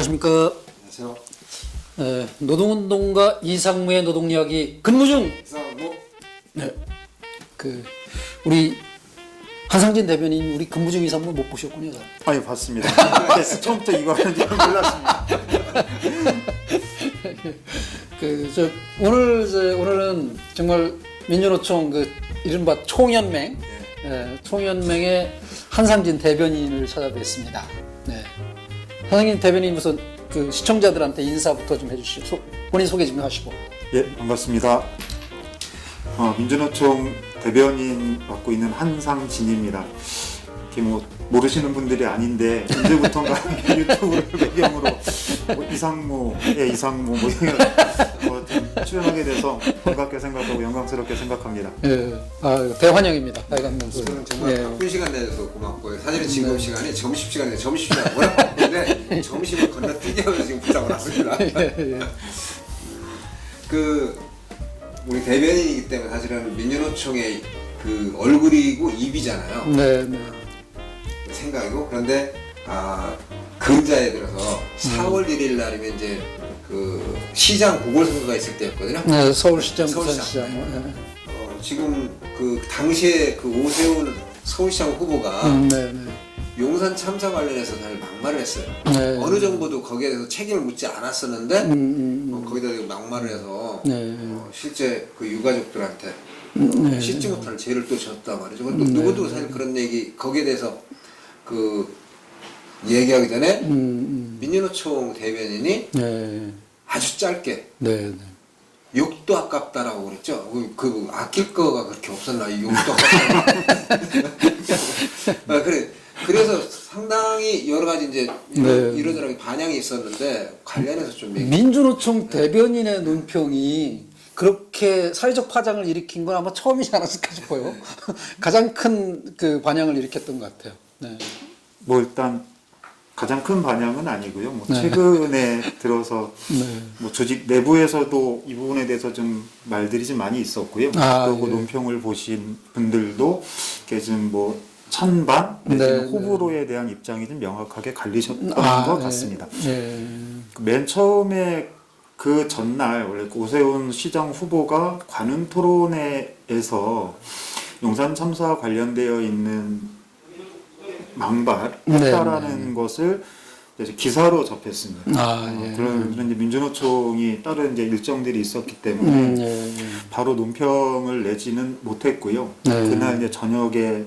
안녕하십니까. 안녕하세요. 노동운동가 이상무의 노동이야기 근무 중. 이상무. 네, 우리 한상진 대변인 우리 근무 중 이상무 못 보셨군요. 아니 봤습니다. 처음부터 이거 하는 줄 몰랐습니다. 오늘은 정말 민주노총 이른바 총연맹, 총연맹의 한상진 대변인을 찾아뵙습니다. 네. 한상진 대변인 우선 시청자들한테 인사부터 좀 해주시죠. 본인 소개 좀 하시고. 예, 반갑습니다. 민주노총 대변인 맡고 있는 한상진입니다. 이렇게 모르시는 분들이 아닌데 언제부턴가 유튜브를 배경으로 이상무 출연하게 돼서 반갑게 생각하고 영광스럽게 생각합니다. 대환영입니다. 빨간 저는 정말 바쁜 시간 내줘서 고맙고요. 사실은 지금 시간이 점심시간인데 점심시간 워낙 바쁜데 점심을 건너뛰기 지금 부탁을 왔습니다. 우리 대변인이기 때문에 사실은 민주노총의 얼굴이고 입이잖아요. 네. 생각이고. 그런데 근자에 들어서 4월 1일 날이면 이제 시장 보궐선거가 있을 때였거든요. 네, 서울시장, 부산시장. 지금 당시에 오세훈 서울시장 후보가 용산 참사 관련해서 잘 막말을 했어요. 네. 어느 정부도 거기에 대해서 책임을 묻지 않았었는데 거기다 막말을 해서 실제 유가족들한테 씻지 못할 죄를 또 졌단 말이죠. 또 누구도 사실 그런 얘기 거기에 대해서 얘기하기 전에 민주노총 대변인이 아주 짧게 욕도 아깝다라고 그랬죠. 아낄 거가 그렇게 없었나, 이 욕도 아깝다. 그래서 상당히 여러 가지 이제 이러저러 반향이 있었는데 관련해서 좀 민주노총 대변인의 논평이 그렇게 사회적 파장을 일으킨 건 아마 처음이지 않았을까 싶어요. 가장 큰 반향을 일으켰던 것 같아요. 네. 일단 가장 큰 반향은 아니고요. 최근에 들어서 조직 내부에서도 이 부분에 대해서 좀 말들이 좀 많이 있었고요. 그리고 논평을 보신 분들도 이렇게 좀 찬반 내지는 호불호에 대한 입장이 좀 명확하게 갈리셨던 것 같습니다. 맨 처음에 그 전날 원래 오세훈 시장 후보가 관훈 토론회에서 용산 참사와 관련되어 있는 망발했다라는 것을 이제 기사로 접했습니다. 그런 이제 민주노총이 다른 이제 일정들이 있었기 때문에 바로 논평을 내지는 못했고요. 그날 이제 저녁에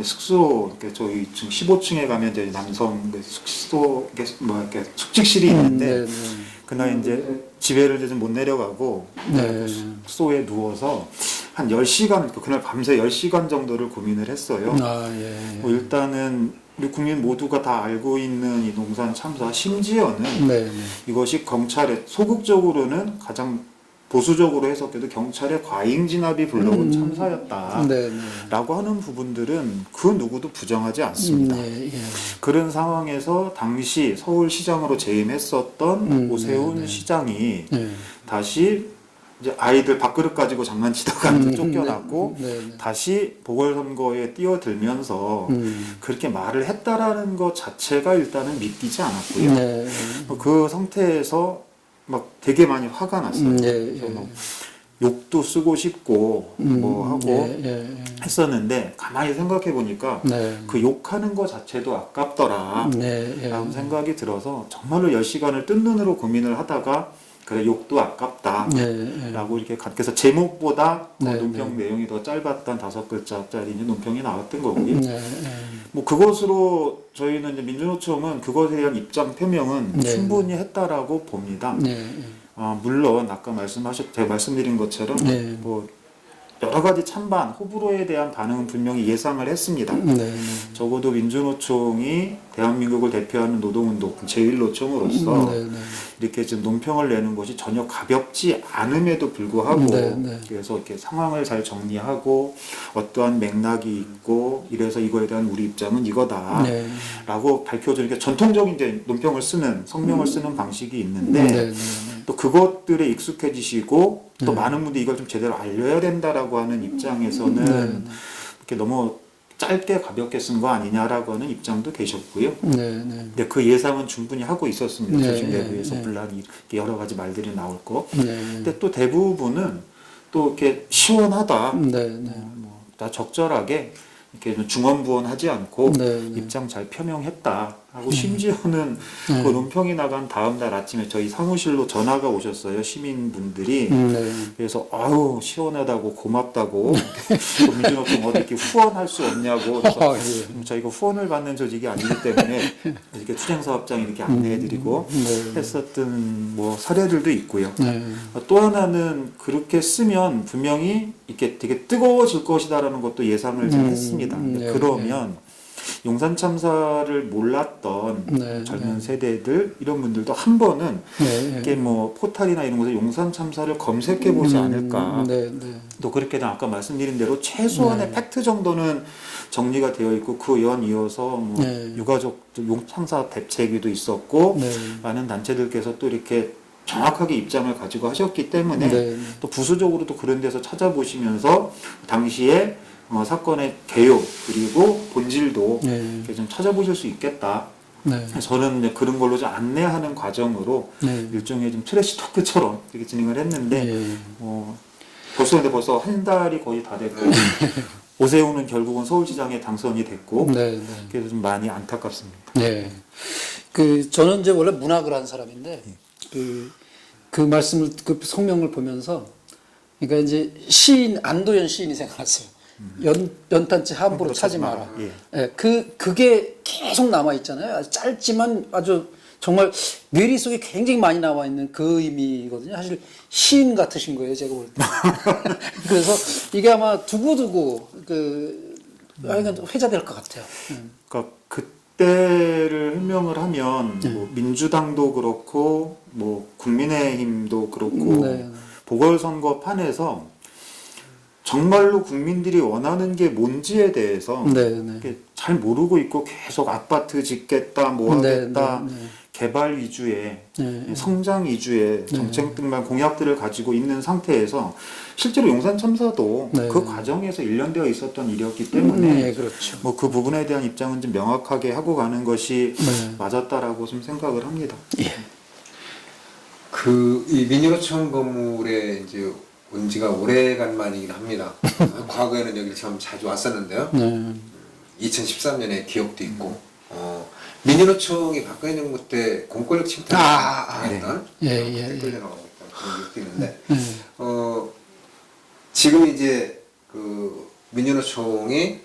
숙소, 저희 15층에 가면 이제 남성 숙소, 이렇게 숙직실이 있는데 그날 이제 집에를 이제 좀 못 내려가고 숙소에 누워서 한 10시간, 그날 밤새 10시간 정도를 고민을 했어요. 일단은 우리 국민 모두가 다 알고 있는 이 용산 참사, 심지어는 이것이 경찰의 소극적으로는 가장 보수적으로 해석해도 경찰의 과잉 진압이 불러온 참사였다라고 하는 부분들은 그 누구도 부정하지 않습니다. 그런 상황에서 당시 서울시장으로 재임했었던 오세훈 시장이 다시 이제 아이들 밥그릇 가지고 장난치다가 이제 쫓겨났고 다시 보궐선거에 뛰어들면서 그렇게 말을 했다라는 것 자체가 일단은 믿기지 않았고요. 그 상태에서 되게 많이 화가 났어요. 욕도 쓰고 싶고 하고 했었는데 가만히 생각해 보니까 그 욕하는 것 자체도 아깝더라 라는 생각이 들어서 정말로 10시간을 뜬 눈으로 고민을 하다가 그래 욕도 아깝다 라고 이렇게 그래서 제목보다 논평 내용이 더 짧았던 5글자짜리 논평이 나왔던 거고요. 그것으로 저희는 이제 민주노총은 그것에 대한 입장 표명은 충분히 했다라고 봅니다. 물론 아까 제가 말씀드린 것처럼 여러 가지 찬반, 호불호에 대한 반응은 분명히 예상을 했습니다. 적어도 민주노총이 대한민국을 대표하는 노동운동 제1노총으로서 이렇게 좀 논평을 내는 것이 전혀 가볍지 않음에도 불구하고 그래서 이렇게 상황을 잘 정리하고 어떠한 맥락이 있고 이래서 이거에 대한 우리 입장은 이거다라고 밝혀주는 게 전통적인 이제 논평을 쓰는 성명을 쓰는 방식이 있는데 또 그것들에 익숙해지시고 또 많은 분들이 이걸 좀 제대로 알려야 된다라고 하는 입장에서는 이렇게 너무 짧게 가볍게 쓴 거 아니냐라고 하는 입장도 계셨고요. 네, 네. 근데 그 예상은 충분히 하고 있었습니다. 네, 조직 내부에서 네, 분란이 여러 가지 말들이 나올 거. 네. 근데 또 대부분은 또 이렇게 시원하다. 네, 네. 다 적절하게 이렇게 좀 중언부언하지 않고 네, 네. 입장 잘 표명했다 하고 심지어는 그 논평이 나간 다음 날 아침에 저희 사무실로 전화가 오셨어요. 시민분들이. 네. 그래서 아유 시원하다고 고맙다고 민주노총 어디 이렇게 후원할 수 없냐고 그래서 저희가 후원을 받는 조직이 아니기 때문에 이렇게 투쟁사업장 이렇게 안내해드리고 했었던 뭐 사례들도 있고요. 네. 또 하나는 그렇게 쓰면 분명히 이렇게 되게 뜨거워질 것이다라는 것도 예상을 좀 했습니다. 근데 그러면 용산 참사를 몰랐던 네, 젊은 세대들 이런 분들도 한 번은 네. 이렇게 뭐 포탈이나 이런 곳에 용산 참사를 검색해 보지 않을까. 네, 네. 또 그렇게 아까 말씀드린 대로 최소한의 팩트 정도는 정리가 되어 있고 그 연 이어서 뭐 유가족들 용 참사 대책위도 있었고 많은 단체들께서 또 이렇게 정확하게 입장을 가지고 하셨기 때문에 또 부수적으로도 그런 데서 찾아보시면서 당시에 사건의 개요 그리고 본질도 이렇게 좀 찾아보실 수 있겠다. 저는 이제 그런 걸로 좀 안내하는 과정으로 일종의 좀 트래시 토크처럼 이렇게 진행을 했는데 벌써 한 달이 거의 다 됐고 오세훈은 결국은 서울시장에 당선이 됐고 그래서 좀 많이 안타깝습니다. 네. 저는 이제 원래 문학을 한 사람인데 그 말씀을 그 성명을 보면서 그러니까 이제 시인 안도현 시인이 생각났어요. 연탄재 함부로 차지 마라. 예. 그게 계속 남아 있잖아요. 아주 짧지만 아주 정말 뇌리 속에 굉장히 많이 나와 있는 그 의미거든요. 사실 시인 같으신 거예요, 제가 볼 때. 그래서 이게 아마 두고두고 회자될 것 같아요. 그러니까 그때를 설명을 하면 뭐 민주당도 그렇고 뭐 국민의힘도 그렇고 보궐선거 판에서 정말로 국민들이 원하는 게 뭔지에 대해서 잘 모르고 있고 계속 아파트 짓겠다, 뭐 하겠다, 개발 위주의, 성장 위주의 정책들만 공약들을 가지고 있는 상태에서 실제로 용산 참사도 그 과정에서 일련되어 있었던 일이었기 때문에 그렇죠. 뭐 그 부분에 대한 입장은 좀 명확하게 하고 가는 것이 맞았다라고 좀 생각을 합니다. 이 민주노총 건물에 이제 온 지가 오래간만이긴 합니다. 과거에는 여기 참 자주 왔었는데요. 2013년에 기억도 있고, 민주노총이 박근혜 정부 때 공권력 침탈을 당했던 댓글이라고 그런 기억도 있는데, 지금 이제 그 민주노총이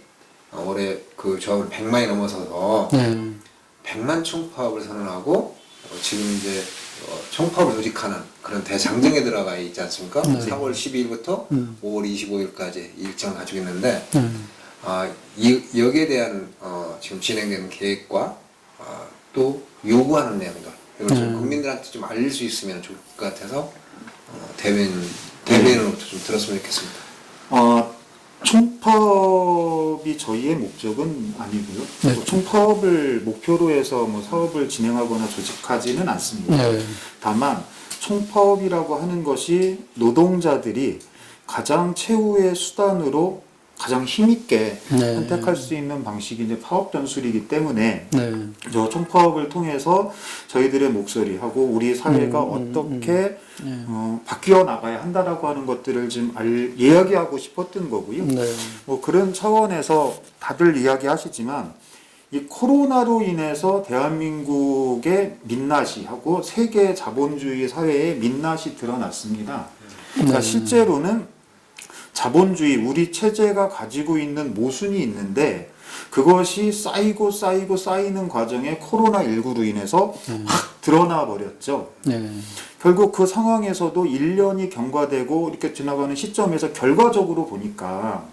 올해 그 조합을 100만이 넘어서서 100만 총파업을 선언하고 지금 이제 총파업을 조직하는 그런 대장정에 들어가 있지 않습니까? 4월 12일부터 5월 25일까지 일정을 가지고 있는데 여기에 대한 지금 진행되는 계획과 또 요구하는 내용들 이걸 좀 국민들한테 좀 알릴 수 있으면 좋을 것 같아서 대변인으로부터 좀 들었으면 좋겠습니다. 총파업이 저희의 목적은 아니고요. 총파업을 목표로 해서 뭐 사업을 진행하거나 조직하지는 않습니다. 다만 총파업이라고 하는 것이 노동자들이 가장 최후의 수단으로 가장 힘있게 선택할 수 있는 방식이 이제 파업 전술이기 때문에 저 총파업을 통해서 저희들의 목소리하고 우리 사회가 어떻게 바뀌어 나가야 한다라고 하는 것들을 좀 이야기하고 싶었던 거고요. 뭐 그런 차원에서 다들 이야기하시지만 이 코로나로 인해서 대한민국의 민낯이 하고 세계 자본주의 사회의 민낯이 드러났습니다. 그러니까 실제로는 자본주의, 우리 체제가 가지고 있는 모순이 있는데 그것이 쌓이는 과정에 코로나19로 인해서 확 드러나 버렸죠. 결국 그 상황에서도 1년이 경과되고 이렇게 지나가는 시점에서 결과적으로 보니까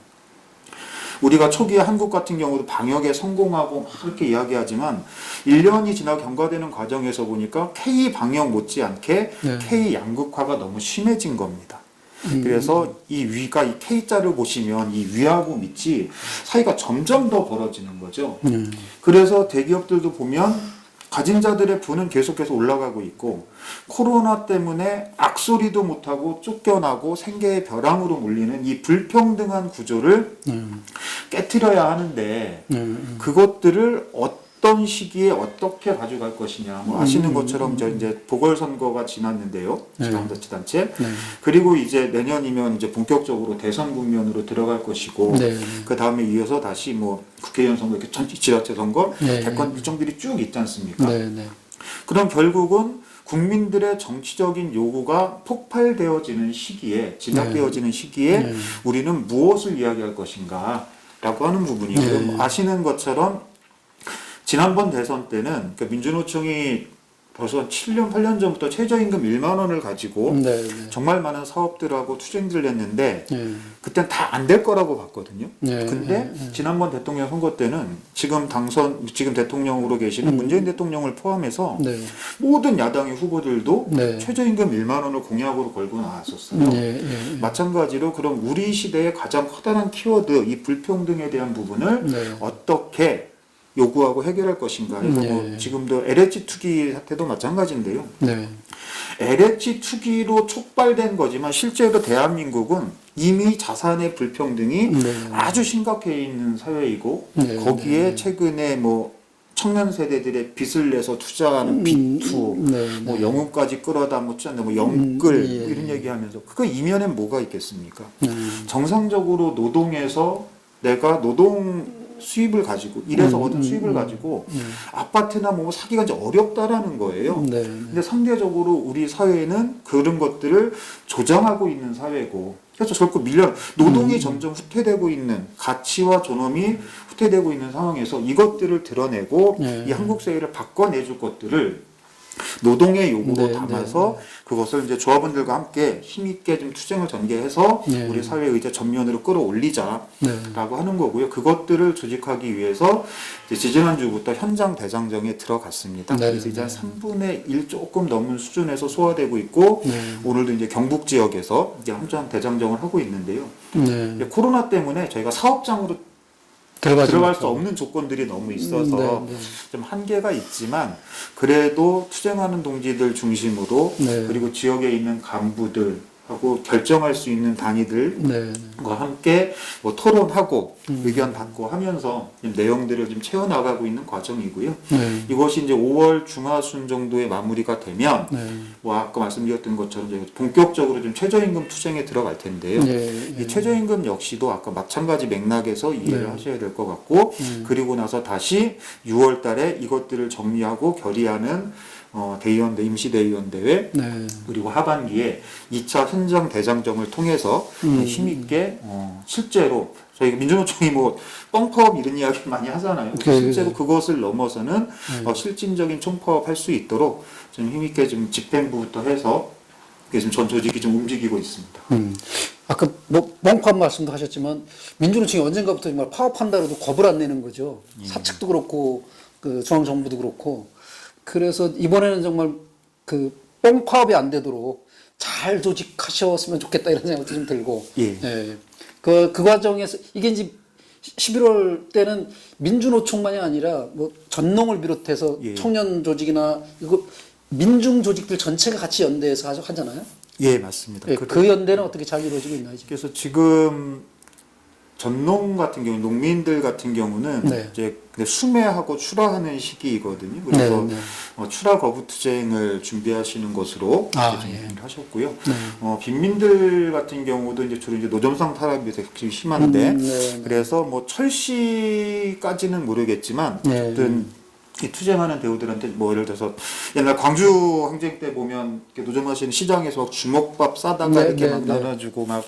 우리가 초기에 한국 같은 경우도 방역에 성공하고 막 그렇게 이야기하지만 1년이 지나 경과되는 과정에서 보니까 K 방역 못지않게 K 양극화가 너무 심해진 겁니다. 그래서 이 위가 이 K자를 보시면 이 위하고 밑이 사이가 점점 더 벌어지는 거죠. 그래서 대기업들도 보면 가진 자들의 부는 계속해서 올라가고 있고 코로나 때문에 악소리도 못하고 쫓겨나고 생계의 벼랑으로 몰리는 이 불평등한 구조를 깨트려야 하는데 그것들을 어떤 시기에 어떻게 가져갈 것이냐. 뭐 아시는 것처럼 이제 보궐선거가 지났는데요. 지방자치단체. 그리고 이제 내년이면 이제 본격적으로 대선 국면으로 들어갈 것이고 그 다음에 이어서 다시 뭐 국회의원 선거, 이렇게 지자체 선거, 대권 일정들이 쭉 있지 않습니까? 그럼 결국은 국민들의 정치적인 요구가 폭발되어지는 시기에, 진압되어지는 시기에 우리는 무엇을 이야기할 것인가 라고 하는 부분이고요. 아시는 것처럼 지난번 대선 때는 그 민주노총이 벌써 7년, 8년 전부터 최저임금 1만 원을 가지고 정말 많은 사업들하고 투쟁들을 했는데 그땐 다 안 될 거라고 봤거든요. 근데 지난번 대통령 선거 때는 지금 대통령으로 계시는 문재인 대통령을 포함해서 모든 야당의 후보들도 최저임금 1만 원을 공약으로 걸고 나왔었어요. 마찬가지로 그럼 우리 시대의 가장 커다란 키워드, 이 불평등에 대한 부분을 어떻게 요구하고 해결할 것인가 해서 뭐 지금도 LH 투기 사태도 마찬가지인데요. LH 투기로 촉발된 거지만 실제로 대한민국은 이미 자산의 불평등이 아주 심각해 있는 사회이고 거기에 최근에 뭐 청년 세대들의 빚을 내서 투자하는 빚투, 뭐 영웅까지 끌어다 뭐 영끌 이런 얘기하면서 그 이면엔 뭐가 있겠습니까? 정상적으로 노동해서 내가 노동 수입을 가지고 일해서 얻은 수입을 가지고 아파트나 뭐 사기가 이제 어렵다라는 거예요. 근데 상대적으로 우리 사회는 그런 것들을 조장하고 있는 사회고 그래서 결국 노동이 점점 후퇴되고 있는 가치와 존엄이 후퇴되고 있는 상황에서 이것들을 드러내고 이 한국 사회를 바꿔내줄 것들을 노동의 요구로 담아서 그것을 이제 조합원들과 함께 힘있게 좀 투쟁을 전개해서 우리 사회의 이제 전면으로 끌어올리자라고 하는 거고요. 그것들을 조직하기 위해서 이제 지지난주부터 현장 대장정에 들어갔습니다. 그래서 이제 한 3분의 1 조금 넘은 수준에서 소화되고 있고 오늘도 이제 경북 지역에서 이제 현장 대장정을 하고 있는데요. 코로나 때문에 저희가 사업장으로 들어갈 수 없는 조건들이 너무 있어서 좀 한계가 있지만 그래도 투쟁하는 동지들 중심으로 그리고 지역에 있는 간부들하고 결정할 수 있는 단위들과 함께 뭐 토론하고 의견 받고 하면서 내용들을 좀 채워나가고 있는 과정이고요. 이것이 이제 5월 중하순 정도에 마무리가 되면 뭐 아까 말씀드렸던 것처럼 저희가 본격적으로 좀 최저임금 투쟁에 들어갈 텐데요. 이 최저임금 역시도 아까 마찬가지 맥락에서 이해를 하셔야 될 것 같고 그리고 나서 다시 6월 달에 이것들을 정리하고 결의하는 대의원대, 임시대의원대회 그리고 하반기에 2차 현장 대장정을 통해서 힘있게 실제로 저희 민주노총이 뭐 뻥파업 이런 이야기 많이 하잖아요. 실제로 그것을 넘어서는 실질적인 총파업 할 수 있도록 좀 힘있게 좀 집행부부터 해서 지금 전 조직이 좀 움직이고 있습니다. 아까 뭐 뻥파업 말씀도 하셨지만 민주노총이 언젠가부터 정말 파업한다 해도 겁을 안 내는 거죠. 사측도 그렇고 그 중앙정부도 그렇고 그래서 이번에는 정말 그 뻥파업이 안 되도록 잘 조직하셨으면 좋겠다 이런 생각도 좀 들고 그 과정에서 이게 이제 11월 때는 민주노총만이 아니라 뭐 전농을 비롯해서 청년 조직이나 이거 민중 조직들 전체가 같이 연대해서 하잖아요. 예, 맞습니다. 그 연대는 어떻게 잘 이루어지고 있나요? 그래서 지금 전농 같은 경우, 농민들 같은 경우는 이제 수매하고 출하하는 시기이거든요. 그래서 출하 거부 투쟁을 준비하시는 것으로 준비를 하셨고요. 빈민들 같은 경우도 이제 주로 이제 노점상 탄압이 되게 심한데, 그래서 뭐 철시까지는 모르겠지만 어쨌든 이 투쟁하는 배우들한테 뭐 예를 들어서 옛날 광주 항쟁 때 보면 노점하시는 시장에서 막 주먹밥 싸다가 이렇게 막 나눠주고 막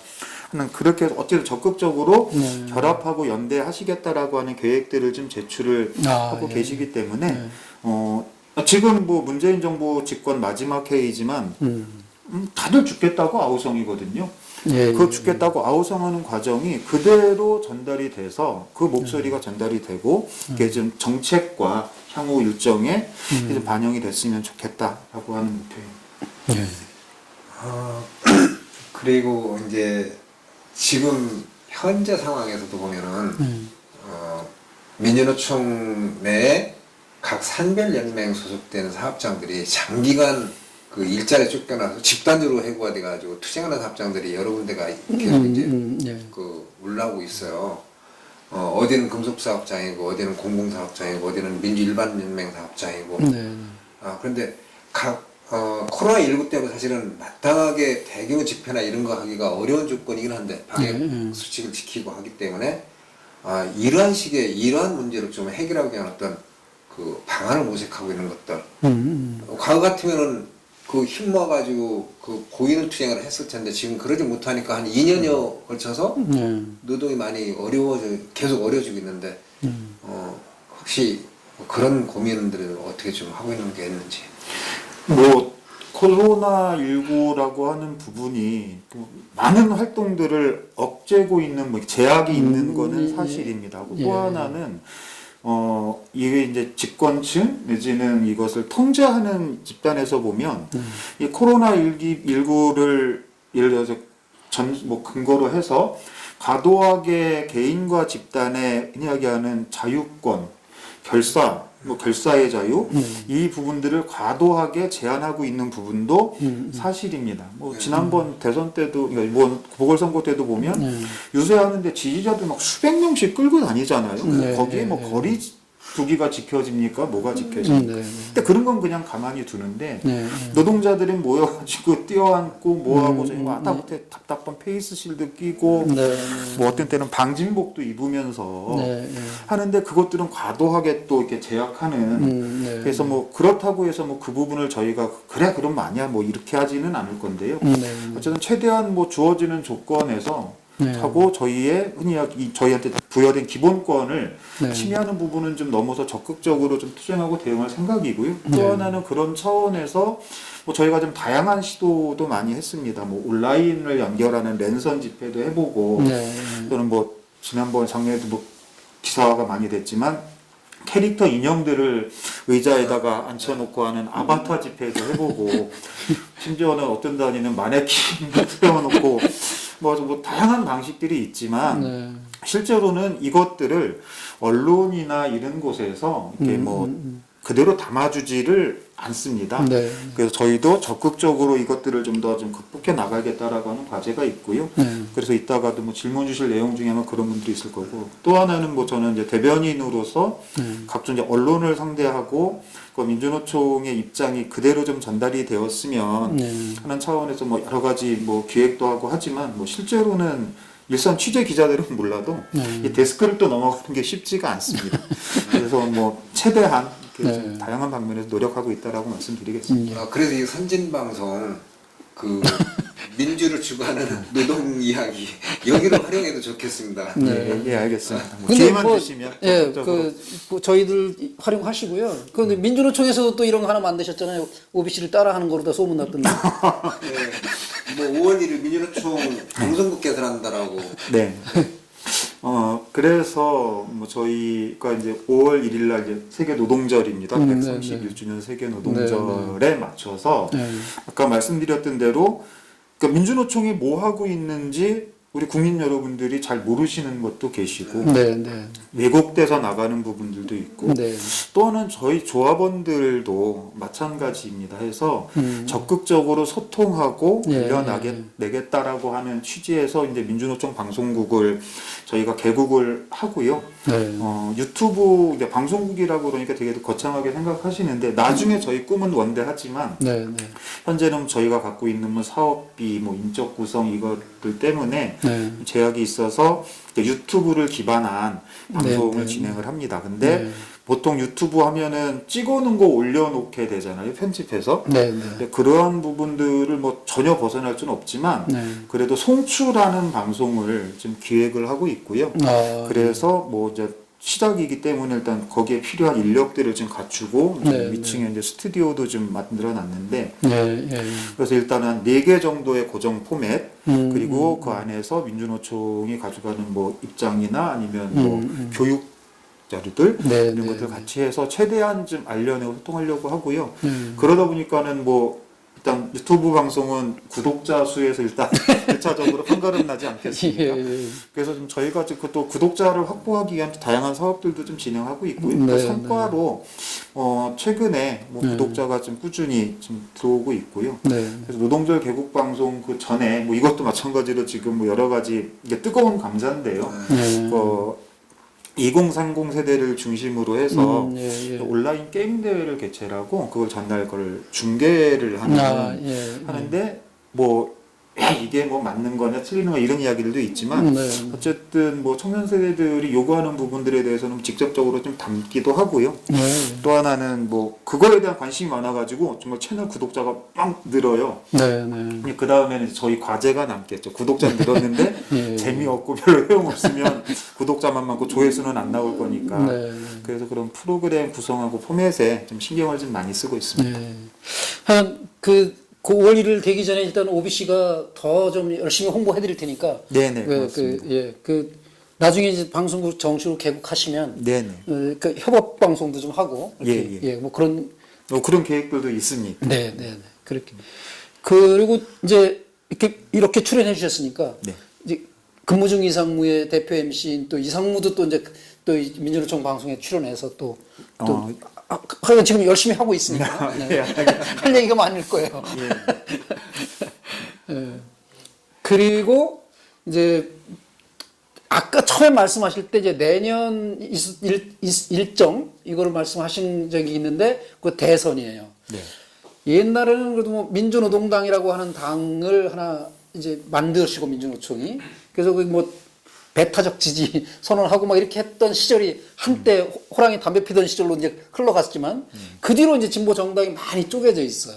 하는 그렇게 어쨌든 적극적으로 결합하고 연대하시겠다라고 하는 계획들을 좀 제출을 하고 계시기 때문에 지금 뭐 문재인 정부 집권 마지막 회의지만 다들 죽겠다고 아우성이거든요. 그 죽겠다고 아우성하는 과정이 그대로 전달이 돼서 그 목소리가 전달이 되고 그게 좀 정책과 향후 일정에 좀 반영이 됐으면 좋겠다라고 하는 목표입니다. 그리고 이제 지금 현재 상황에서도 보면은 민주노총 내에 각 산별연맹 소속되는 사업장들이 장기간 그 일자리 쫓겨나서 집단적으로 해고가 돼가지고 투쟁하는 사업장들이 여러 군데가 계속 이제 예. 그 올라오고 있어요. 어디는 금속 사업장이고 어디는 공공 사업장이고 어디는 민주 일반 연맹 사업장이고. 네. 그런데 각 코로나 19 때문에 사실은 마땅하게 대규모 집회나 이런 거 하기가 어려운 조건이긴 한데 방역 수칙을 지키고 하기 때문에 이러한 식의 이러한 문제를 좀 해결하기 위한 어떤 그 방안을 모색하고 있는 것들. 과거 같으면은 그 힘 모아가지고 그 고인을 투쟁을 했을 텐데 지금 그러지 못하니까 한 2년여 걸쳐서 노동이 많이 계속 어려워지고 있는데 혹시 뭐 그런 고민들을 어떻게 좀 하고 있는 게 있는지. 뭐 코로나19라고 하는 부분이 또 많은 활동들을 억제고 있는 뭐 제약이 있는 거는 사실입니다. 예. 또 하나는 이게 이제 집권층 내지는 이것을 통제하는 집단에서 보면 이 코로나19를 예를 들어서 뭐 근거로 해서 과도하게 개인과 집단의 이야기하는 자유권, 결사의 자유 이 부분들을 과도하게 제한하고 있는 부분도 사실입니다. 뭐 지난번 대선 때도 그러니까 뭐 보궐선거 때도 보면 유세하는데 지지자들 막 수백 명씩 끌고 다니잖아요. 네, 거기에 뭐 거리 두기가 지켜집니까? 뭐가 지켜집니까? 근데 그런 건 그냥 가만히 두는데 노동자들이 모여가지고 뛰어앉고 뭐하고 저희 마다못해 답답한 페이스실드 끼고 뭐 어떤 때는 방진복도 입으면서 하는데 그것들은 과도하게 또 이렇게 제약하는 그래서 뭐 그렇다고 해서 뭐 그 부분을 저희가 그래 그럼 아니야 뭐 이렇게 하지는 않을 건데요. 어쨌든 최대한 뭐 주어지는 조건에서 하고 저희의 흔히 저희한테 부여된 기본권을 침해하는 부분은 좀 넘어서 적극적으로 좀 투쟁하고 대응할 생각이고요. 또 하나는 그런 차원에서 뭐 저희가 좀 다양한 시도도 많이 했습니다. 뭐 온라인을 연결하는 랜선 집회도 해보고 또는 뭐 지난번 작년에도 뭐 기사화가 많이 됐지만 캐릭터 인형들을 의자에다가 앉혀놓고 하는 아바타 집회도 해보고 심지어는 어떤 단위는 마네킹을 세워놓고 뭐 다양한 방식들이 있지만 실제로는 이것들을 언론이나 이런 곳에서 이렇게 뭐 그대로 담아주지를 않습니다. 그래서 저희도 적극적으로 이것들을 좀 더 좀 극복해 나가겠다라고 하는 과제가 있고요. 그래서 이따가도 뭐 질문 주실 내용 중에 아마 그런 분들이 있을 거고 또 하나는 뭐 저는 이제 대변인으로서 각종 이제 언론을 상대하고 그 민주노총의 입장이 그대로 좀 전달이 되었으면 하는 차원에서 뭐 여러 가지 뭐 기획도 하고 하지만 뭐 실제로는 일선 취재 기자들은 몰라도 이 데스크를 또 넘어가는 게 쉽지가 않습니다. 그래서 뭐 최대한 좀 다양한 방면에서 노력하고 있다라고 말씀드리겠습니다. 그래서 이 선진방송 그 민주를 추구하는 노동 이야기 여기로 활용해도 좋겠습니다. 예, 알겠습니다. 뭐 근데 기회만 뭐, 주시면 뭐 저희들 활용하시고요. 그런데 민주노총에서도 또 이런 거 하나 만드셨잖아요. OBC를 따라하는 거로 다 소문났던데. 뭐 5월 1일 민주노총 방송국 개설한다라고. 네. 그래서 뭐 저희가 이제 5월 1일 날 이제 세계 노동절입니다. 131주년 세계 노동절에 맞춰서 아까 말씀드렸던 대로 그러니까 민주노총이 뭐 하고 있는지 우리 국민 여러분들이 잘 모르시는 것도 계시고 왜곡돼서 나가는 부분들도 있고 또는 저희 조합원들도 마찬가지입니다 해서 적극적으로 소통하고 내겠다라고 하는 취지에서 이제 민주노총 방송국을 저희가 개국을 하고요. 유튜브 이제 방송국이라고 그러니까 되게 거창하게 생각하시는데 나중에 저희 꿈은 원대하지만 현재는 저희가 갖고 있는 뭐 사업비, 뭐 인적 구성 이것들 때문에 제약이 있어서 유튜브를 기반한 방송을 진행을 합니다. 근데 보통 유튜브 하면은 찍어놓은 거 올려놓게 되잖아요. 편집해서. 그러한 부분들을 뭐 전혀 벗어날 수는 없지만 그래도 송출하는 방송을 지금 기획을 하고 있고요. 그래서 뭐 이제 시작이기 때문에 일단 거기에 필요한 인력들을 좀 갖추고 위층에 이제 스튜디오도 좀 만들어 놨는데 그래서 일단은 4개 정도의 고정 포맷 그리고 그 안에서 민주노총이 가져가는 뭐 입장이나 아니면 뭐 교육 자료들 이런 것들 같이 해서 최대한 좀 알려내고 소통하려고 하고요. 그러다 보니까는 뭐 일단 유튜브 방송은 구독자 수에서 일단 1차적으로 한 걸음 나지 않겠습니까? 그래서 좀 저희가 또 구독자를 확보하기 위한 다양한 사업들도 좀 진행하고 있고요. 그 성과로 최근에 뭐 구독자가 좀 꾸준히 좀 들어오고 있고요. 네. 그래서 노동절 개국 방송 그 전에 뭐 이것도 마찬가지로 지금 뭐 여러 가지 이게 뜨거운 감자인데요. 2030 세대를 중심으로 해서 예, 예. 온라인 게임 대회를 개최하고 그걸 전날 그걸 중계를 하는데 뭐 이게 뭐 맞는 거냐 틀리는 거냐 이런 이야기들도 있지만 어쨌든 뭐 청년 세대들이 요구하는 부분들에 대해서는 직접적으로 좀 담기도 하고요. 또 하나는 뭐 그거에 대한 관심이 많아가지고 정말 채널 구독자가 막 늘어요. 그 다음에는 저희 과제가 남겠죠. 구독자 늘었는데 재미없고 별로 소용없으면 구독자만 많고 조회수는 안 나올 거니까. 그래서 그런 프로그램 구성하고 포맷에 좀 신경을 좀 많이 쓰고 있습니다. 그 5월 1일 되기 전에 일단 OBC가 더 좀 열심히 홍보해 드릴 테니까. 네네. 고맙습니다. 나중에 이제 방송국 정식으로 개국하시면. 네네. 그 협업 방송도 좀 하고. 뭐 그런. 그런 계획들도 있습니다. 네네네. 그렇게. 그리고 이제 이렇게 출연해 주셨으니까. 네. 이제 근무중 이상무의 대표 MC인 또 이상무도 또 이제 또 민주노총 방송에 출연해서 또 하여간 지금 열심히 하고 있으니까 할 얘기가 많을 거예요. 그리고 이제 아까 처음에 말씀하실 때 이제 내년 일정 이거를 말씀하신 적이 있는데 그 대선이에요. 옛날에는 그래도 뭐 민주노동당이라고 하는 당을 하나 이제 만드시고 민주노총이 그래서 그 뭐 배타적 지지 선언하고 막 이렇게 했던 시절이 한때 호랑이 담배 피던 시절로 이제 흘러갔지만 그 뒤로 이제 진보 정당이 많이 쪼개져 있어요.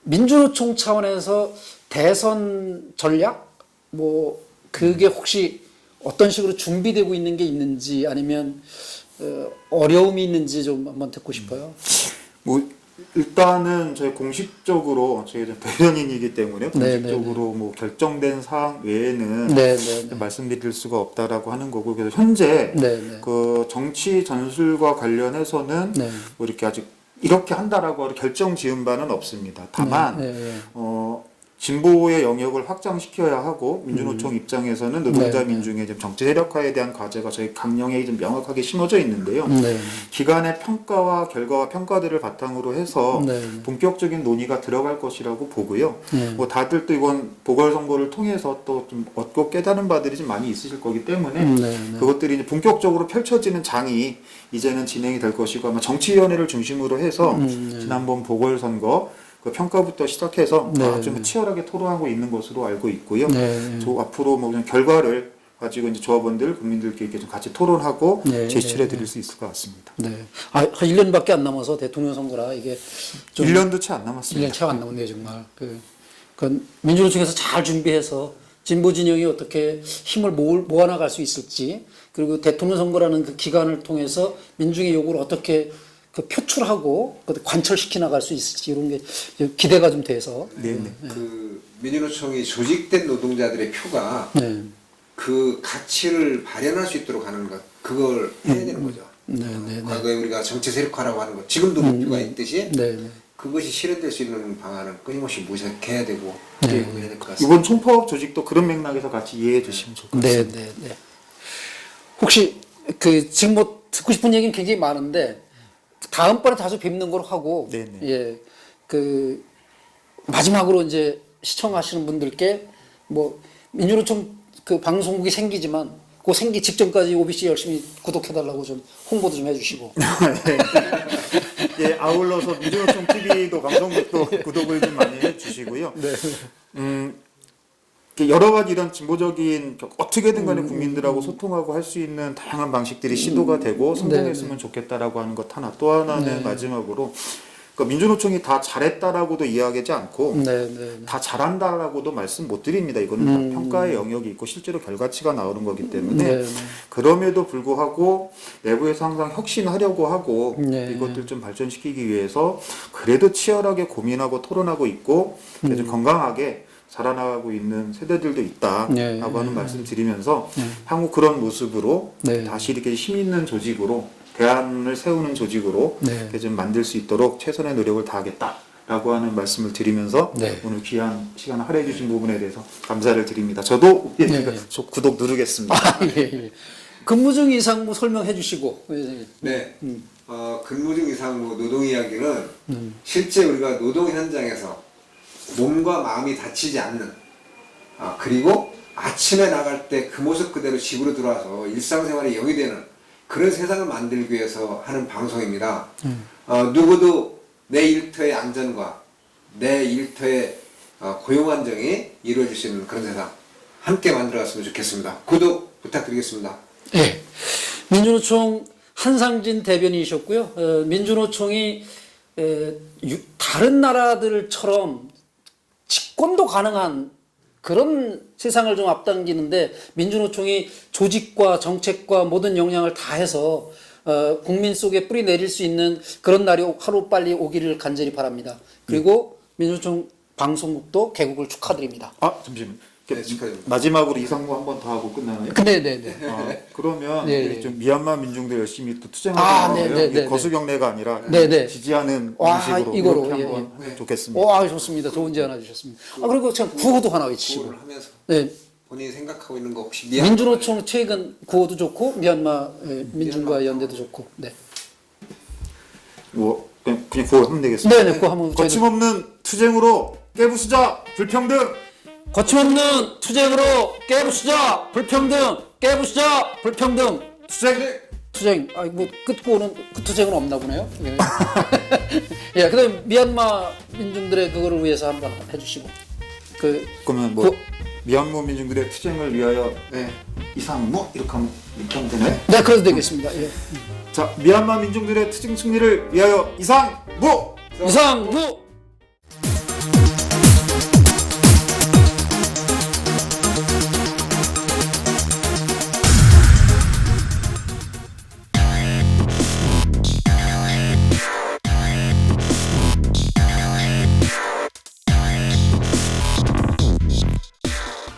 민주노총 차원에서 대선 전략 뭐 그게 혹시 어떤 식으로 준비되고 있는 게 있는지 아니면 어려움이 있는지 좀 한번 듣고 싶어요. 뭐 일단은 저희 공식적으로 저희 대변인이기 때문에 공식적으로 뭐 결정된 사항 외에는 말씀드릴 수가 없다라고 하는 거고 그래서 현재 그 정치 전술과 관련해서는 뭐 이렇게 아직 이렇게 한다라고 결정 지은 바는 없습니다. 다만 진보의 영역을 확장시켜야 하고 민주노총 입장에서는 노동자 민중의 정치 세력화에 대한 과제가 저희 강령에 좀 명확하게 심어져 있는데요. 기간의 평가와 결과와 평가들을 바탕으로 해서 본격적인 논의가 들어갈 것이라고 보고요. 뭐 다들 또 이번 보궐선거를 통해서 또 좀 얻고 깨달은 바들이 좀 많이 있으실 거기 때문에 그것들이 이제 본격적으로 펼쳐지는 장이 이제는 진행이 될 것이고 아마 정치위원회를 중심으로 해서 지난번 보궐선거 그 평가부터 시작해서 좀 치열하게 토론하고 있는 것으로 알고 있고요. 저 앞으로 뭐 그냥 결과를 가지고 이제 조합원들, 국민들께 이렇게 좀 같이 토론하고 제시해 드릴 수 있을 것 같습니다. 한 1년밖에 안 남아서 대통령 선거라 이게 좀 1년도 채 안 남았습니다. 1년 채 안 남았네요, 정말. 그 민주노총에서 잘 준비해서 진보 진영이 어떻게 힘을 모아나갈 수 있을지 그리고 대통령 선거라는 그 기간을 통해서 민중의 요구를 어떻게 그 표출하고 관철시켜 나갈 수 있을지 이런 게 기대가 좀 돼서. 그 민주노총이 조직된 노동자들의 표가 그 가치를 발현할 수 있도록 하는 것 그걸 해야 되는 거죠. 과거에 우리가 정치 세력화라고 하는 것 지금도 목표가 있듯이 그것이 실현될 수 있는 방안은 끊임없이 모색해야 되고 해야 될 것 같습니다. 이번 총파업 조직도 그런 맥락에서 같이 이해해 주시면 좋을 것 같습니다. 혹시 그 지금 뭐 듣고 싶은 얘기는 굉장히 많은데. 다음번에 다시 뵙는 걸로 하고, 그, 마지막으로 이제 시청하시는 분들께 뭐, 민주노총 그 방송국이 생기지만, 그 생기 직전까지 OBC 열심히 구독해달라고 좀 홍보도 좀 해주시고. 아울러서 민주노총 TV도 방송국도 구독을 좀 많이 해주시고요. 여러 가지 이런 진보적인 어떻게든 간에 국민들하고 소통하고 할 수 있는 다양한 방식들이 시도가 되고 성공했으면 좋겠다라고 하는 것 하나 또 하나는 마지막으로 그러니까 민주노총이 다 잘했다라고도 이야기하지 않고 다 잘한다라고도 말씀 못 드립니다. 이거는 다 평가의 영역이 있고 실제로 결과치가 나오는 거기 때문에 그럼에도 불구하고 내부에서 항상 혁신하려고 하고 이것들 좀 발전시키기 위해서 그래도 치열하게 고민하고 토론하고 있고 좀 건강하게 자라나가고 있는 세대들도 있다라고 하는 말씀 드리면서 향후 그런 모습으로 다시 이렇게 힘 있는 조직으로 대안을 세우는 조직으로 이렇게 좀 만들 수 있도록 최선의 노력을 다하겠다라고 하는 말씀을 드리면서 오늘 귀한 시간을 할애해 주신 부분에 대해서 감사를 드립니다. 저도 구독 누르겠습니다. 근무 중 이상무 설명해 주시고. 근무 중 이상 뭐 노동 이야기는 실제 우리가 노동 현장에서 몸과 마음이 다치지 않는 그리고 아침에 나갈 때 그 모습 그대로 집으로 들어와서 일상생활에 영이 되는 그런 세상을 만들기 위해서 하는 방송입니다. 누구도 내 일터의 안전과 내 일터의 고용 안정이 이루어질 수 있는 그런 세상 함께 만들어갔으면 좋겠습니다. 구독 부탁드리겠습니다. 예. 민주노총 한상진 대변인이셨고요. 민주노총이 다른 나라들처럼 집권도 가능한 그런 세상을 좀 앞당기는데 민주노총이 조직과 정책과 모든 역량을 다해서 국민 속에 뿌리 내릴 수 있는 그런 날이 하루 빨리 오기를 간절히 바랍니다. 그리고 민주노총 방송국도 개국을 축하드립니다. 잠시만요. 네, 축하드립니다. 마지막으로 이상무 한 번 더 하고 끝나나요? 네네네. 그러면 네, 우리 네. 좀 미얀마 민중들 열심히 또 투쟁을 네, 하는 네, 거예요. 네, 거수경례가 아니라 네, 네. 지지하는 와, 방식으로 이거로, 이렇게 예, 한번 예. 좋겠습니다. 와, 좋습니다. 좋은 제안 해주셨습니다. 그리고 참 구호도 하나 외치시고. 구호를 하면서 네. 본인이 생각하고 있는 거 혹시 민주노총 최근 구호도 좋고 미얀마 민중과 연대도 좋고. 네. 뭐 그냥 그거 하면 되겠습니다. 네네. 그거 한번 거침없는 투쟁으로 깨부수자 불평등. 거침없는 투쟁으로 깨부수자 불평등, 깨부수자 불평등. 투쟁. 뭐 끝고는 그 투쟁은 없나 보네요. 예. 예. 그다음 미얀마 민중들의 그거를 위해서 한번 해주시고. 그러면 뭐 미얀마 민중들의 투쟁을 위하여 이상무 이렇게 하면 되나요? 네, 그래도 되겠습니다. 예. 자, 미얀마 민중들의 투쟁 승리를 위하여 이상무. 이상무.